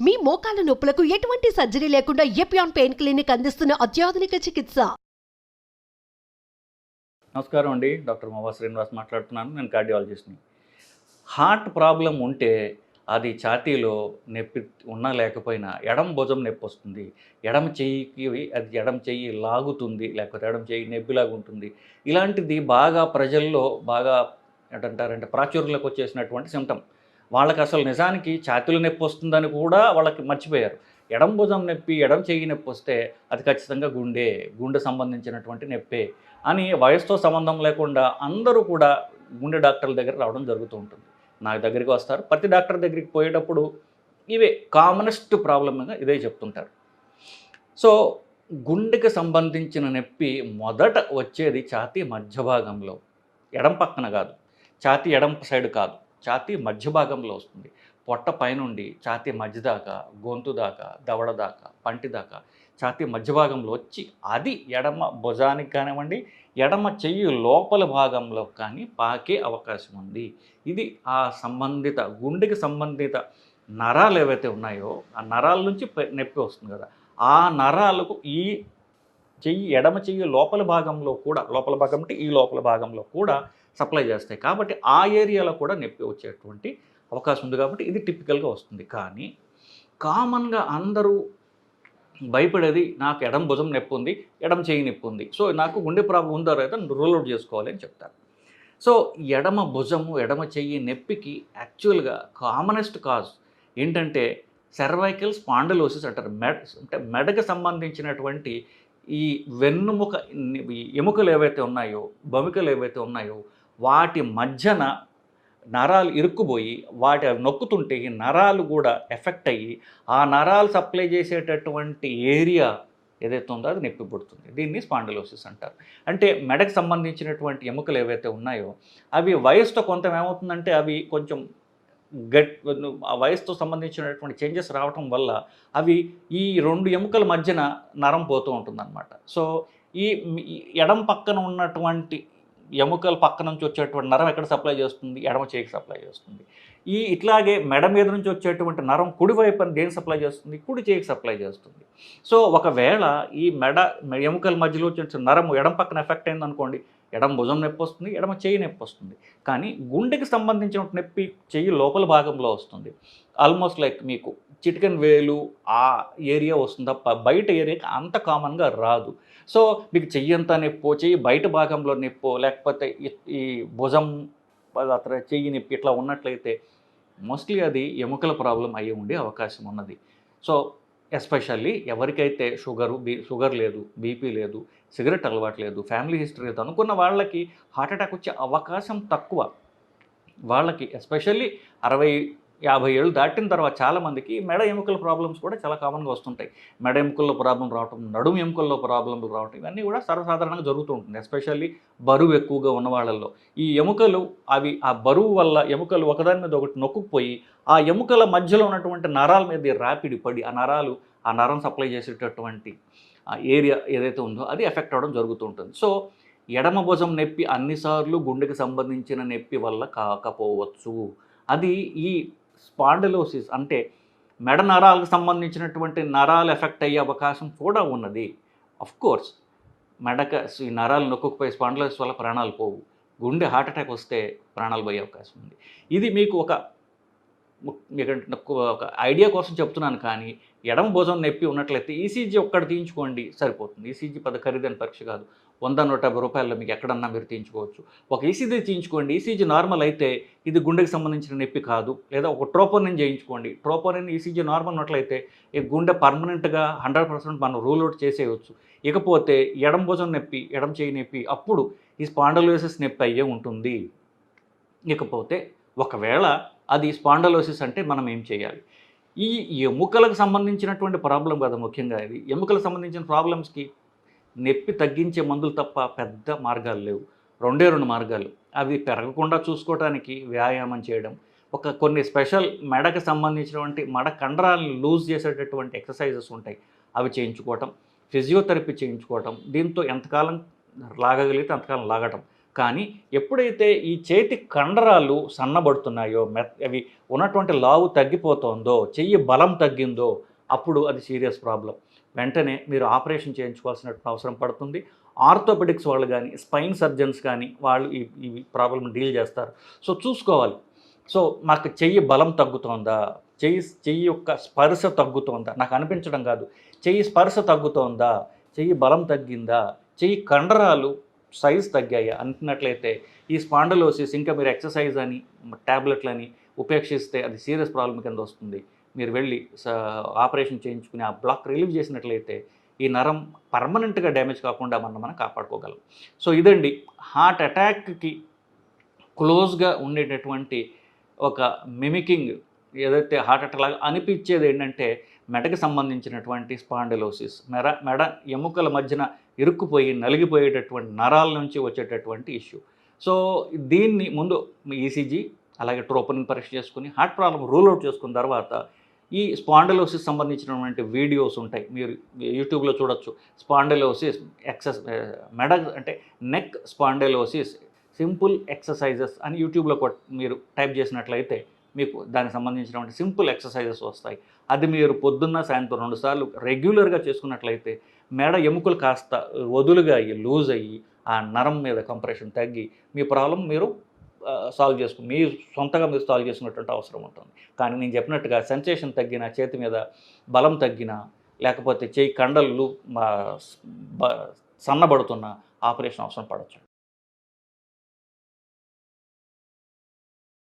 మీ మోకాల నొప్పులకు ఎటువంటి సర్జరీ లేకుండా ఎపియాన్ పెయిన్ క్లినిక్ అందిస్తున్న అత్యాధునిక చికిత్స. నమస్కారం అండి, డాక్టర్ మోవా శ్రీనివాస్ మాట్లాడుతున్నాను. నేను కార్డియాలజిస్ట్ని. హార్ట్ ప్రాబ్లం ఉంటే అది ఛాతీలో నొప్పి ఉన్నా లేకపోయినా ఎడమ భుజం నొప్పి వస్తుంది, ఎడమ చెయ్యికి అది ఎడమ చెయ్యి లాగుతుంది, లేకపోతే ఎడమ చెయ్యి నొప్పిలాగా ఉంటుంది. ఇలాంటిది బాగా ప్రజల్లో బాగా ఏంటంటారంటే ప్రాచుర్యంలోకి వచ్చేసినటువంటి సిమ్టమ్. వాళ్ళకి అసలు నిజానికి ఛాతీలో నొప్పి వస్తుందని కూడా వాళ్ళకి మర్చిపోయారు. ఎడమ భుజం నొప్పి, ఎడమ చెయ్యి నొప్పి వస్తే అది ఖచ్చితంగా గుండె సంబంధించినటువంటి నొప్పే అని వయసుతో సంబంధం లేకుండా అందరూ కూడా గుండె డాక్టర్ల దగ్గర రావడం జరుగుతూ ఉంటుంది. నా దగ్గరికి వస్తారు. ప్రతి డాక్టర్ దగ్గరికి పోయేటప్పుడు ఇవే కామనెస్ట్ ప్రాబ్లమ్గా ఇదే చెప్తుంటారు. సో గుండెకి సంబంధించిన నొప్పి మొదట వచ్చేది ఛాతీ మధ్య భాగంలో, ఎడం పక్కన కాదు, ఛాతీ ఎడం సైడ్ కాదు, ఛాతీ మధ్య భాగంలో వస్తుంది. పొట్ట పైనుండి ఛాతీ మధ్య దాకా, గొంతు దాకా, దవడ దాకా, పంటి దాకా ఛాతీ మధ్య భాగంలో వచ్చి అది ఎడమ భుజానికి కానివ్వండి, ఎడమ చెయ్యి లోపల భాగంలో కానీ పాకే అవకాశం ఉంది. ఇది ఆ సంబంధిత గుండెకి సంబంధిత నరాలు ఏవైతే ఉన్నాయో ఆ నరాల నుంచి నొప్పి వస్తుంది కదా, ఆ నరాలకు ఈ ఎడమ చెయ్యి లోపల భాగంలో కూడా, లోపల భాగం అంటే ఈ లోపల భాగంలో కూడా సప్లై చేస్తాయి. కాబట్టి ఆ ఏరియాలో కూడా నొప్పి వచ్చేటువంటి అవకాశం ఉంది. కాబట్టి ఇది టిపికల్గా వస్తుంది. కానీ కామన్గా అందరూ భయపడేది నాకు ఎడమ భుజం నొప్పి ఉంది, ఎడమ చెయ్యి నొప్పి ఉంది, సో నాకు గుండె ప్రాబ్లం ఉందో అయితే రూల్ అవుట్ చేసుకోవాలి అని చెప్తారు. సో ఎడమ భుజము, ఎడమ చెయ్యి నొప్పికి యాక్చువల్గా కామనెస్ట్ కాజ్ ఏంటంటే సెర్వైకల్ స్పాండిలోసిస్ అంటారు. అంటే మెడకు సంబంధించినటువంటి ఈ వెన్నుముక ఎముకలు ఏవైతే ఉన్నాయో, బొమికలు ఏవైతే ఉన్నాయో వాటి మధ్యన నరాలు ఇరుక్కుపోయి వాటి నొక్కుతుంటే ఈ నరాలు కూడా ఎఫెక్ట్ అయ్యి ఆ నరాలు సప్లై చేసేటటువంటి ఏరియా ఏదైతే ఉందో అది నొప్పి పుడుతుంది. దీన్ని స్పాండిలోసిస్ అంటారు. అంటే మెడకు సంబంధించినటువంటి ఎముకలు ఏవైతే ఉన్నాయో అవి వయసుతో కొంత ఏమవుతుందంటే అవి కొంచెం ఆ వయసుతో సంబంధించినటువంటి చేంజెస్ రావటం వల్ల అవి ఈ రెండు ఎముకల మధ్యన నరం పోతూ ఉంటుందన్నమాట. సో ఈ ఎడం పక్కన ఉన్నటువంటి ఎముకల పక్క నుంచి వచ్చేటువంటి నరం ఎక్కడ సప్లై చేస్తుంది? ఎడమ చేయికి సప్లై చేస్తుంది. ఇట్లాగే మెడ మీద నుంచి వచ్చేటువంటి నరం కుడివైపు దేనికి సప్లై చేస్తుంది? కుడి చేయికి సప్లై చేస్తుంది. సో ఒకవేళ ఈ ఎముకల మధ్యలో వచ్చే నరం ఎడం పక్కన ఎఫెక్ట్ అయిందనుకోండి, ఎడమ భుజం నొప్పి వస్తుంది, ఎడమ చెయ్యి నొప్పి వస్తుంది. కానీ గుండెకి సంబంధించిన నొప్పి చెయ్యి లోపల భాగంలో వస్తుంది. ఆల్మోస్ట్ లైక్ మీకు చిటికెన్ వేలు ఆ ఏరియా వస్తుంది తప్ప బయట ఏరియాకి అంత కామన్గా రాదు. సో మీకు చెయ్యంతా నొప్పో, చెయ్యి బయట భాగంలో నొప్పో, లేకపోతే ఈ భుజం అతను చెయ్యి నొప్పి ఇట్లా ఉన్నట్లయితే మోస్ట్లీ అది ఎముకల ప్రాబ్లం అయ్యి ఉండే అవకాశం ఉన్నది. సో ఎస్పెషల్లీ ఎవరికైతే షుగర్ లేదు, బీపీ లేదు, సిగరెట్ అలవాటు లేదు, ఫ్యామిలీ హిస్టరీ లేదు అనుకున్న వాళ్ళకి హార్ట్ అటాక్ వచ్చే అవకాశం తక్కువ. వాళ్ళకి ఎస్పెషల్లీ 60-50 ఏళ్ళు దాటిన తర్వాత చాలామందికి మెడ ఎముకల ప్రాబ్లమ్స్ కూడా చాలా కామన్గా వస్తుంటాయి. మెడ ఎముకల్లో ప్రాబ్లం రావటం, నడుము ఎముకల్లో ప్రాబ్లంలు రావటం, ఇవన్నీ కూడా సర్వసాధారణంగా జరుగుతూ ఉంటుంది. ఎస్పెషల్లీ బరువు ఎక్కువగా ఉన్న వాళ్ళల్లో ఈ ఎముకలు ఆ బరువు వల్ల ఎముకలు ఒకదాని మీద ఒకటి నొక్కుపోయి ఆ ఎముకల మధ్యలో ఉన్నటువంటి నరాల మీద రాపిడి పడి ఆ నరం సప్లై చేసేటటువంటి ఏరియా ఏదైతే ఉందో అది ఎఫెక్ట్ అవ్వడం జరుగుతూ ఉంటుంది. సో ఎడమ భుజం నొప్పి అన్నిసార్లు గుండెకి సంబంధించిన నొప్పి వల్ల కాకపోవచ్చు. అది ఈ స్పాండిలోసిస్ అంటే మెడ నరాలకు సంబంధించినటువంటి నరాలు ఎఫెక్ట్ అయ్యే అవకాశం కూడా ఉన్నది. అఫ్కోర్స్ ఈ నరాలు నొక్కుపోయి స్పాండిలోసిస్ వల్ల ప్రాణాలు పోవు. గుండె హార్ట్ అటాక్ వస్తే ప్రాణాలు పోయే అవకాశం ఉంది. ఇది మీకు ఒక ఐడియా కోసం చెప్తున్నాను. కానీ ఎడమ భుజం నొప్పి ఉన్నట్లయితే ఈసీజీ ఒక్కటి తీయించుకోండి సరిపోతుంది. ఈసీజీ పెద్ద ఖరీదైన పరీక్ష కాదు. 100-150 రూపాయల్లో మీకు ఎక్కడన్నా మీరు తీయించుకోవచ్చు. ఒక ఈసీజీ తీయించుకోండి. ఈసీజీ నార్మల్ అయితే ఇది గుండెకి సంబంధించిన నొప్పి కాదు. లేదా ఒక ట్రోపోనిన్ చేయించుకోండి. ట్రోపోనిన్ ఈసీజీ నార్మల్ ఉన్నట్లయితే ఈ గుండె పర్మనెంట్గా 100% మనం రూల్ అవుట్ చేసేయవచ్చు. ఇకపోతే ఎడమ భుజం నొప్పి, ఎడమ చేయి నొప్పి అప్పుడు ఈ స్పాండిలోసిస్ నొప్పి అయ్యే ఉంటుంది. ఇకపోతే ఒకవేళ అది స్పాండిలోసిస్ అంటే మనం ఏం చేయాలి? ఈ ఎముకలకు సంబంధించినటువంటి ప్రాబ్లం కదా ముఖ్యంగా. ఇది ఎముకలకు సంబంధించిన ప్రాబ్లమ్స్కి నొప్పి తగ్గించే మందులు తప్ప పెద్ద మార్గాలు లేవు. 2 మార్గాలు. అవి పెరగకుండా చూసుకోవడానికి వ్యాయామం చేయడం, కొన్ని స్పెషల్ మెడకు సంబంధించినటువంటి మెడ కండరాలను లూజ్ చేసేటటువంటి ఎక్సర్సైజెస్ ఉంటాయి, అవి చేయించుకోవటం, ఫిజియోథెరపీ చేయించుకోవటం. దీంతో ఎంతకాలం లాగగలిగితే అంతకాలం లాగటం. కానీ ఎప్పుడైతే ఈ చేతి కండరాలు సన్నబడుతున్నాయో అవి ఉన్నటువంటి లావు తగ్గిపోతుందో, చెయ్యి బలం తగ్గిందో అప్పుడు అది సీరియస్ ప్రాబ్లం. వెంటనే మీరు ఆపరేషన్ చేయించుకోవాల్సిన అవసరం పడుతుంది. ఆర్థోపెడిక్స్ వాళ్ళు కానీ, స్పైన్ సర్జన్స్ కానీ వాళ్ళు ఈ ప్రాబ్లం డీల్ చేస్తారు. సో చూసుకోవాలి. సో నాకు చెయ్యి బలం తగ్గుతోందా, చెయ్యి యొక్క స్పర్శ తగ్గుతోందా, నాకు అనిపించడం కాదు, చెయ్యి స్పర్శ తగ్గుతోందా, చెయ్యి బలం తగ్గిందా, చెయ్యి కండరాలు సైజ్ తగ్గాయా అంటున్నట్లయితే ఈ స్పాండలోసిస్ ఇంకా మీరు ఎక్సర్సైజ్ అని ట్యాబ్లెట్లని ఉపేక్షిస్తే అది సీరియస్ ప్రాబ్లం కింద వస్తుంది. మీరు వెళ్ళి ఆపరేషన్ చేయించుకుని ఆ బ్లాక్ రిలీవ్ చేసినట్లయితే ఈ నరం పర్మనెంట్గా డ్యామేజ్ కాకుండా మనం కాపాడుకోగలం. సో ఇదండి హార్ట్ అటాక్కి క్లోజ్గా ఉండేటటువంటి ఒక మిమికింగ్, ఏదైతే హార్ట్ అటాక్ లాగా అనిపించేది ఏంటంటే మెడకి సంబంధించినటువంటి స్పాండిలోసిస్, మెడ ఎముకల మధ్యన ఇరుక్కుపోయి నలిగిపోయేటటువంటి నరాల నుంచి వచ్చేటటువంటి ఇష్యూ. సో దీన్ని ముందు ఈసీజీ అలాగే ట్రోపోనిన్ పరీక్ష చేసుకుని హార్ట్ ప్రాబ్లం రూల్ అవుట్ చేసుకున్న తర్వాత ఈ స్పాండిలోసిస్ సంబంధించినటువంటి వీడియోస్ ఉంటాయి, మీరు యూట్యూబ్లో చూడొచ్చు. స్పాండిలోసిస్ మెడ అంటే నెక్ స్పాండిలోసిస్ సింపుల్ ఎక్సర్సైజెస్ అని యూట్యూబ్లో మీరు టైప్ చేసినట్లయితే మీకు దానికి సంబంధించినటువంటి సింపుల్ ఎక్సర్సైజెస్ వస్తాయి. అది మీరు పొద్దున్న సాయంత్రం 2 సార్లు రెగ్యులర్గా చేసుకున్నట్లయితే మెడ ఎముకలు కాస్త వదులుగా అయ్యి లూజ్ అయ్యి ఆ నరం మీద కంప్రెషన్ తగ్గి మీ ప్రాబ్లం మీరు సాల్వ్ చేసుకుని మీ సొంతగా మీరు సాల్వ్ చేసుకున్నటువంటి అవసరం ఉంటుంది. కానీ నేను చెప్పినట్టుగా సెన్సేషన్ తగ్గిన, చేతి మీద బలం తగ్గిన, లేకపోతే చేయి కండలు సన్నబడుతున్న ఆపరేషన్ అవసరం పడవచ్చు.